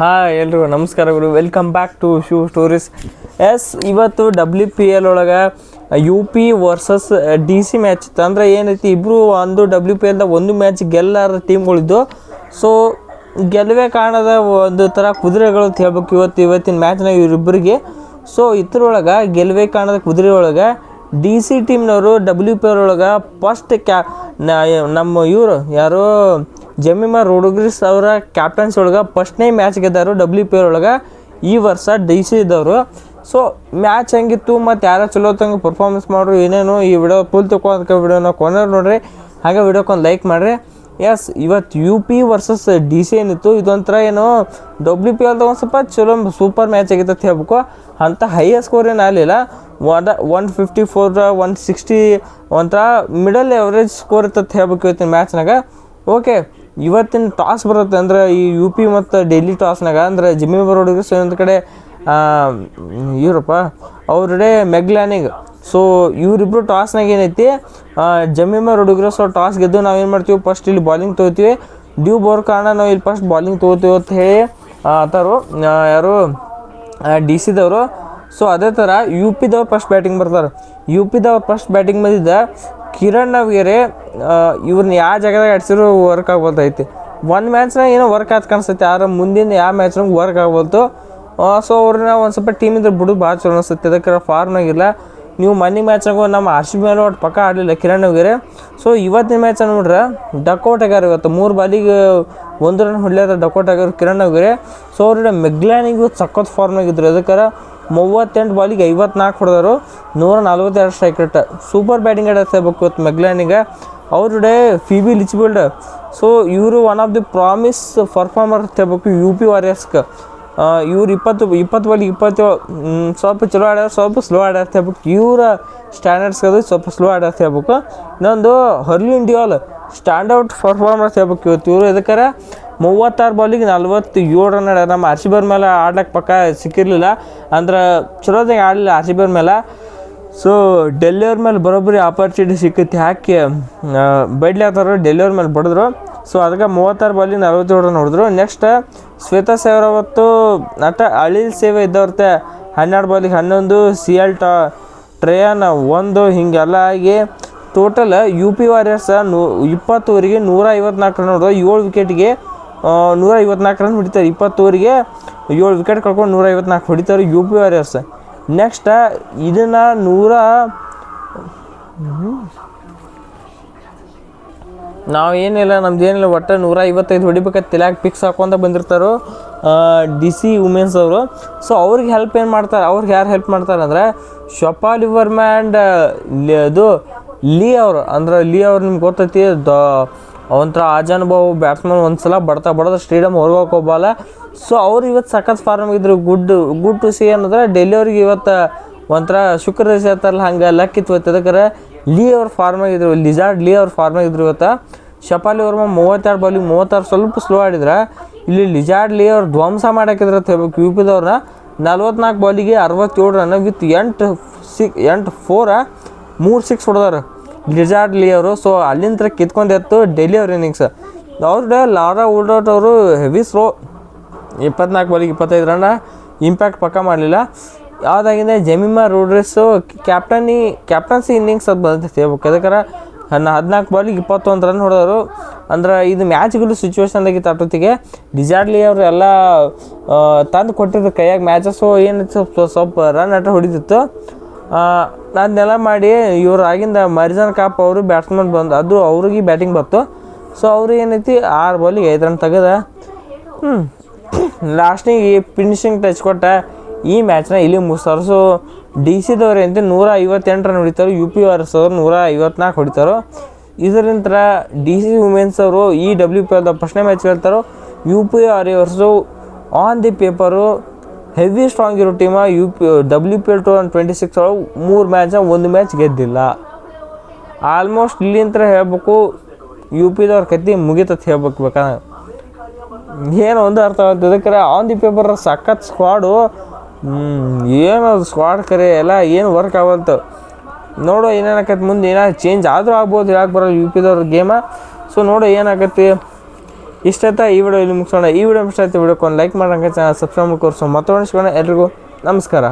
Hi ಎಲ್ರಿಗೂ ನಮಸ್ಕಾರಗಳು. Welcome back to shoe stories. ಇವತ್ತು WPL ಒಳಗೆ UP ವರ್ಸಸ್ DC ಮ್ಯಾಚ್ ಇತ್ತು. ಅಂದರೆ ಏನೈತಿ, ಇಬ್ಬರು ಒಂದು WPLದಾಗ ಒಂದು ಮ್ಯಾಚ್ ಗೆಲ್ಲಾರ ಟೀಮ್ಗಳಿದ್ದು. ಸೊ ಗೆಲುವೇ ಕಾಣದ ಒಂದು ಥರ ಕುದುರೆಗಳು ಅಂತ ಹೇಳ್ಬೇಕು ಇವತ್ತಿನ ಮ್ಯಾಚ್ನಾಗ ಇವರಿಬ್ಬರಿಗೆ. ಸೊ ಇದ್ರೊಳಗೆ ಗೆಲುವೇ ಕಾಣದ ಕುದುರೆ ಒಳಗೆ DC ಟೀಮ್ನವರು WPL ಒಳಗೆ ಫಸ್ಟ್ ನಮ್ಮ ಇವರು ಯಾರೋ ಜಮೀಮಾ ರೋಡ್ರಿಗಸ್ ಅವರ ಕ್ಯಾಪ್ಟನ್ಸಿ ಒಳಗೆ ಫಸ್ಟ್ನೇ ಮ್ಯಾಚ್ ಗೆದ್ದಾರು WPL ಒಳಗೆ ಈ ವರ್ಷ DC ಇದ್ದವರು. ಸೊ ಮ್ಯಾಚ್ ಹೆಂಗಿತ್ತು ಮತ್ತು ಯಾರೋ ಚಲೋ ತಂಗೆ ಪರ್ಫಾರ್ಮೆನ್ಸ್ ಮಾಡ್ರು ಏನೇನು ಈ ವಿಡಿಯೋ ಫುಲ್ ತೊಗೊಳೋದಕ್ಕೆ ವಿಡಿಯೋನ ಕೊನೆಯವ್ರು ನೋಡ್ರಿ, ಹಾಗೆ ವಿಡಿಯೋಕ್ಕೊಂದು ಲೈಕ್ ಮಾಡಿರಿ. ಇವತ್ತು UP ವರ್ಸಸ್ DC ಏನಿತ್ತು, ಇದೊಂಥರ ಏನು WPLದಾಗ ಒಂದು ಸ್ವಲ್ಪ ಚಲೋ ಸೂಪರ್ ಮ್ಯಾಚ್ ಆಗಿತ್ತು ಅಂತ ಹೇಳ್ಬೇಕು. ಅಂಥ ಹೈಯೆಸ್ಟ್ ಸ್ಕೋರ್ ಏನು ಆಗಲಿಲ್ಲ. 154 160 ಒಂಥರ ಮಿಡಲ್ ಎವರೇಜ್ ಸ್ಕೋರ್ ಇತ್ತು ಅಂತ ಹೇಳ್ಬೇಕು ಇವತ್ತಿನ ಮ್ಯಾಚ್ನಾಗ. ಓಕೆ, ಇವತ್ತಿನ ಟಾಸ್ ಬರುತ್ತೆ ಅಂದರೆ ಈ UP ಮತ್ತು ಡೆಲ್ಲಿ ಟಾಸ್ನಾಗ ಅಂದರೆ ಜಮೀಮಾ ರೋಡ್ರಿಗಸ್ ಒಂದು ಕಡೆ ಇವರಪ್ಪ ಅವ್ರಡೆ ಮೆಗ್ಲಾನಿಗ್. ಸೊ ಇವರಿಬ್ಬರು ಟಾಸ್ನಾಗ ಏನೈತಿ, ಜಮೀಮಾ ರೋಡ್ರಿಗಸ್ ಅವ್ರು ಟಾಸ್ ಗೆದ್ದು ನಾವೇನು ಮಾಡ್ತೀವಿ, ಫಸ್ಟ್ ಇಲ್ಲಿ ಬಾಲಿಂಗ್ ತೊಗೋತೀವಿ. ಡ್ಯೂ ಬೋರ್ ಕಾರಣ ನಾವು ಇಲ್ಲಿ ಫಸ್ಟ್ ಬಾಲಿಂಗ್ ತೊಗೋತೀವಿ ಅಂತ ಹೇಳಿ ಆತರು ಯಾರು DC ಸೊ ಅದೇ ಥರ UPದವ್ರು ಫಸ್ಟ್ ಬ್ಯಾಟಿಂಗ್ ಬರ್ತಾರೆ. UPದವ್ರು ಫಸ್ಟ್ ಬ್ಯಾಟಿಂಗ್ ಬಂದಿದ್ದ ಕಿರಣ್ ನವ್ಗೆರೆ ಇವ್ರನ್ನ ಯಾವ ಜಾಗದಾಗ ಆಡ್ಸಿದ್ರು ವರ್ಕ್ ಆಗ್ಬೋದೈತಿ. ಒಂದು ಮ್ಯಾಚ್ನಾಗ ಏನೋ ವರ್ಕ್ ಆಯ್ತು ಕಾಣಿಸ್ತೈತಿ, ಆದ್ರೆ ಮುಂದಿನ ಯಾವ ಮ್ಯಾಚ್ನಾಗ ವರ್ಕ್ ಆಗ್ಬೋಲ್ತು. ಸೊ ಅವ್ರನ್ನ ಒಂದು ಸ್ವಲ್ಪ ಟೀಮಿಂದ ಬಿಡೋದು ಭಾಳ ಚಲೋ ಅನಿಸುತ್ತೆ. ಅದಕ್ಕೆ ಫಾರ್ಮ್ನಾಗಿಲ್ಲ. ನೀವು ಮನಿ ಮ್ಯಾಚ್ನಾಗ ನಮ್ಮ RCB ಮೇಲೆ ಒಟ್ಟು ಪಕ್ಕ ಆಡಲಿಲ್ಲ ಕಿರಣ್ ನವ್ಗೆರೆ. ಸೊ ಇವತ್ತಿನ ಮ್ಯಾಚ್ ನೋಡ್ರೆ ಡಕ್ಔಟ್ ಆಗ್ಯಾರ. ಇವತ್ತು 3 ಬಾಲಿಗೆ 1 ರನ್ ಹೊಡ್ಲಾರ ಡಕ್ಔಟ್ ಆಗ್ಯಾರ ಕಿರಣ್ ನವ್ಗೆರೆ. ಸೊ ಅವ್ರ ಮೆಗ್ಲಾನಿಗೂ ಸಖತ್ ಫಾರ್ಮ್ನಾಗಿದ್ರು. ಅದಕ್ಕೆ 38 ಬಾಲಿಗೆ 54 ಹೊಡೆದರು, 142 ಸ್ಟ್ರೈಕ್ ರೇಟ್. ಸೂಪರ್ ಬ್ಯಾಟಿಂಗ್ ಆಡಬೇಕು ಇವತ್ತು ಮೆಗ್ಲಾನಿಗೆ. ಅವ್ರಡೆ ಫೀಬಿ ಲಿಚ್ಬಿಲ್ಡ್. ಸೊ ಇವರು one of the promise performer ಅಂತ ಹೇಳ್ಬೇಕು UP ವಾರಿಯರ್ಸ್ಗೆ. ಇವ್ರು 20 ಬಾಲಿಗೆ 27 ಸ್ವಲ್ಪ ಚಲೋ ಆಡ್ಯಾರ, ಸ್ವಲ್ಪ ಸ್ಲೋ ಆಡ್ಯಾರ ಅಂತ ಹೇಳ್ಬೇಕು. ಇವರ ಸ್ಟ್ಯಾಂಡರ್ಡ್ಸ್ಗೆ ಅದು ಸ್ವಲ್ಪ ಸ್ಲೋ ಆಡ್ಯಾರ ಅಂತ ಹೇಳ್ಬೇಕು. ಇನ್ನೊಂದು ಹರ್ಲಿ ಇಂಡಿಯಾಲ್ ಸ್ಟ್ಯಾಂಡ್ಔಟ್ ಪರ್ಫಾರ್ಮರ್ ಅಂತ ಹೇಳ್ಬೇಕು ಇವತ್ತು ಇವರು. ಇದಕ್ಕಾರ 36 ಬಾಲಿಗೆ 47 ರನ್ ಆಡ್ಯಾರ. ನಮ್ಮ RCB ಮೇಲೆ ಆಡ್ಲಿಕ್ಕೆ ಪಕ್ಕ ಸಿಕ್ಕಿರಲಿಲ್ಲ, ಅಂದ್ರೆ ಚಲೋದಾಗ ಆಡಲಿಲ್ಲ RCB ಮೇಲೆ. ಸೊ ಡೆಲ್ಲಿಯವ್ರ ಮೇಲೆ ಬರೋಬ್ಬರಿ ಆಪರ್ಚುನಿಟಿ ಸಿಕ್ಕೈತಿ, ಹಾಕಿ ಬೈಡ್ಲಾತಾರ ಡೆಲ್ಲಿಯವ್ರ ಮೇಲೆ ಬಡಿದ್ರು. ಸೊ ಅದಕ್ಕೆ 36 ಬಾಲಿಗೆ 47 ರನ್ ಹೊಡೆದ್ರು. ನೆಕ್ಸ್ಟ್ ಶ್ವೇತಾ ಸೇವರಾವತ್ತು ನಟ ಅಳಿಲ್ ಸೇವೆ ಇದ್ದವ್ರತೆ 12 ಬಾಲಿಗೆ 11, CL ಟ್ರೇಯನ್ 1, ಹಿಂಗೆಲ್ಲ ಆಗಿ ಟೋಟಲ್ UP ವಾರಿಯರ್ಸ್ 20 ಓವರಿಗೆ 154 ರನ್ ಹೊಡೆದು 7 ವಿಕೆಟ್ಗೆ 154 ರನ್ ಹೊಡಿತಾರೆ. 20 ಓವರಿಗೆ 7 ವಿಕೆಟ್ ಕಳ್ಕೊಂಡು 154 ಹೊಡಿತಾರೆ UP ವಾರಿಯರ್ಸ್. ನೆಕ್ಸ್ಟ್ ಇದನ್ನು ನಾವು ಏನಿಲ್ಲ, ನಮ್ದು ಏನಿಲ್ಲ, ಒಟ್ಟು 155 ಹೊಡಿಬೇಕಂತ ತಲೆಯಾಗ ಪಿಕ್ಸ್ ಹಾಕೊಂತ ಬಂದಿರ್ತಾರೋ DC ವುಮೆನ್ಸ್ ಅವರು. ಸೊ ಅವ್ರಿಗೆ ಹೆಲ್ಪ್ ಏನು ಮಾಡ್ತಾರೆ, ಅವ್ರಿಗೆ ಯಾರು ಹೆಲ್ಪ್ ಮಾಡ್ತಾರೆ ಅಂದರೆ ಶಪಾಲಿ ವರ್ಮಾ ಆ್ಯಂಡ್ ಅದು ಲೀ ಅವರು. ಅಂದ್ರೆ ಲೀ ಅವ್ರು ನಿಮ್ಗೆ ಗೊತ್ತೈತಿ, ಒಂಥರ ಆಜಾನುಭಾವು ಬ್ಯಾಟ್ಸ್ಮನ್. ಒಂದು ಸಲ ಬಡ್ದ ಸ್ಟೇಡಿಯಮ್ ಹೊರಗೆ ಹೋಗೋಬಲ್ಲ. ಸೊ ಅವ್ರು ಇವತ್ತು ಸಖತ್ ಫಾರ್ಮ್ ಇದ್ರು. ಗುಡ್ ಟು ಸಿ ಅನ್ನೋದ್ರೆ ಡೆಲ್ಲಿ ಅವ್ರಿಗೆ ಇವತ್ತು ಒಂಥರ ಶುಕ್ರ ದೇಶ ಇರ್ತಾರಲ್ಲ ಹಂಗೆ ಲಕ್ಕಿತ್ತು ಇವತ್ತು. ಅದಕ್ಕೆ ಲೀ ಅವ್ರ ಫಾರ್ಮಾಗಿದ್ರು, ಲಿಜಾರ್ಡ್ ಲೀ ಅವ್ರ ಫಾರ್ಮಾಗಿದ್ರು ಇವತ್ತು. ಶಪಾಲಿ ವರ್ಮಾ 32 ಬಾಲಿಗೆ 36 ಸ್ವಲ್ಪ ಸ್ಲೋ ಆಡಿದ್ರೆ, ಇಲ್ಲಿ ಲಿಜಾರ್ಡ್ ಲೀ ಅವ್ರು ಧ್ವಂಸ ಮಾಡಾಕಿದ್ರು ಅಂತ ಹೇಳ್ಬೇಕು UPದವ್ರನ್ನ. 44 ಬಾಲಿಗೆ 67 ರನ್ ವಿತ್ 8 4 3 6 ಹೊಡೆದಾರೆ ಲಿಜಾರ್ಡ್ ಲೀ ಅವರು. ಸೊ ಅಲ್ಲಿಂದ ಕಿತ್ಕೊಂಡೆತ್ತು ಡೆಲ್ಲಿ ಅವ್ರ ಇನ್ನಿಂಗ್ಸ್. ಅವ್ರದ್ದು ಲಾರಾ ವುಡ್ಔಟ್ ಅವರು ಹೆವಿ ಸ್ಲೋ, 24 ಬಾಲಿಗೆ 25 ರನ್, ಇಂಪ್ಯಾಕ್ಟ್ ಪಕ್ಕ ಮಾಡಲಿಲ್ಲ. ಯಾವುದಾಗಿದೆ ಜಮೀಮಾ ರೋಡ್ರಿಗಸ್ ಕ್ಯಾಪ್ಟನ್ಸಿ ಇನ್ನಿಂಗ್ಸ್ ಅದು ಬಂದೈತೆ ಹೇಳ್ಬೇಕು. ಅದಕ್ಕೆ 14 ಬಾಲಿಗೆ 21 ರನ್ ಹೊಡೆದರು. ಅಂದ್ರೆ ಇದು ಮ್ಯಾಚ್ಗಳು ಸಿಚುವೇಶನ್ದಾಗಿತ್ತು ಅಷ್ಟೊತ್ತಿಗೆ. ಲಿಜಾರ್ಡ್ ಲೀ ಅವರು ಎಲ್ಲ ತಂದು ಕೊಟ್ಟಿದ್ರು ಕೈಯಾಗ ಮ್ಯಾಚಸ್ಸು ಏನಿತ್ತು, ಸ್ವಲ್ಪ ರನ್ ಹೊಡಿತಿತ್ತು. ಅದನ್ನೆಲ್ಲ ಮಾಡಿ ಇವರು ಆಗಿಂದ ಮರಿಜಾನ್ ಕಾಪ್ ಅವರು ಬ್ಯಾಟ್ಸ್ಮನ್ ಬಂದು ಅದು ಅವ್ರಿಗೆ ಬ್ಯಾಟಿಂಗ್ ಬಂತು. ಸೊ ಅವ್ರಿಗೆ ಏನೈತಿ 6 ಬಾಲಿಗೆ 5 ರನ್ ತೆಗೆದ ಲಾಸ್ಟಿಗೆ ಫಿನಿಶಿಂಗ್ ಟಚ್ ಕೊಟ್ಟ ಈ ಮ್ಯಾಚ್ನ ಇಲ್ಲಿ ಮುಗಿಸ್ತಾರೆ. ಸೊ DCದವ್ರು ಏನಂತ 158 ರನ್ ಹೊಡಿತಾರೆ, UP ವಾರಿಯರ್ಸ್ ಅವರು 154 ಹೊಡಿತಾರೋ. ಇದರಿಂದ DC ವುಮೆನ್ಸ್ ಅವರು ಈ WPL ಫಸ್ಟ್ನೇ ಮ್ಯಾಚ್ ಹೇಳ್ತಾರೋ. UP warriors on the paper heavy strong ಇರೋ ಟೀಮ. WPL 2026 ಒಳಗೆ 3 ಮ್ಯಾಚ್ 1 ಮ್ಯಾಚ್ ಗೆದ್ದಿಲ್ಲ. ಆಲ್ಮೋಸ್ಟ್ ಇಲ್ಲಿಂತ ಹೇಳ್ಬೇಕು UPದವ್ರ ಕತ್ತಿ ಮುಗಿತತ್ ಹೇಳ್ಬೇಕು. ಬೇಕಾದ್ರೆ ಏನು ಒಂದು ಅರ್ಥ ಆಗುತ್ತೆ. ಅದಕ್ಕೆ ಆನ್ ದಿ ಪೇಪರ್ ಸಖತ್ ಸ್ಕ್ವಾಡು, ಏನು ಸ್ಕ್ವಾಡ್ ಕರೆ ಎಲ್ಲ ಏನು ವರ್ಕ್ ಆಗಲ್ತು. ನೋಡೋ ಏನೇನಾಕೈತೆ ಮುಂದೆ, ಏನಾದ್ರು ಚೇಂಜ್ ಆದರೂ ಆಗ್ಬೋದು, ಹೇಳಕ್ಕೆ ಬರೋಲ್ಲ UPದವ್ರ ಗೇಮ. ಸೊ ನೋಡೋ ಏನಾಗತ್ತೆ. ಇಷ್ಟತ್ತ ಈ ವಿಡಿಯೋ ಇಲ್ಲಿ ಮುಗಿಸೋಣ. ಈ ವಿಡಿಯೋ ಇಷ್ಟ ಆಯ್ತು ವಿಡಿಯೋಕ್ಕೆ ಒಂದು ಲೈಕ್ ಮಾಡೋಂಗೆ ಚಾನಲ್ ಸಬ್ಸ್ಕ್ರೈಬ್ ಮಾಡ್ಕೊರ್ಸೋ ಮತ್ತೊಂದು ಎಲ್ರಿಗೂ ನಮಸ್ಕಾರ.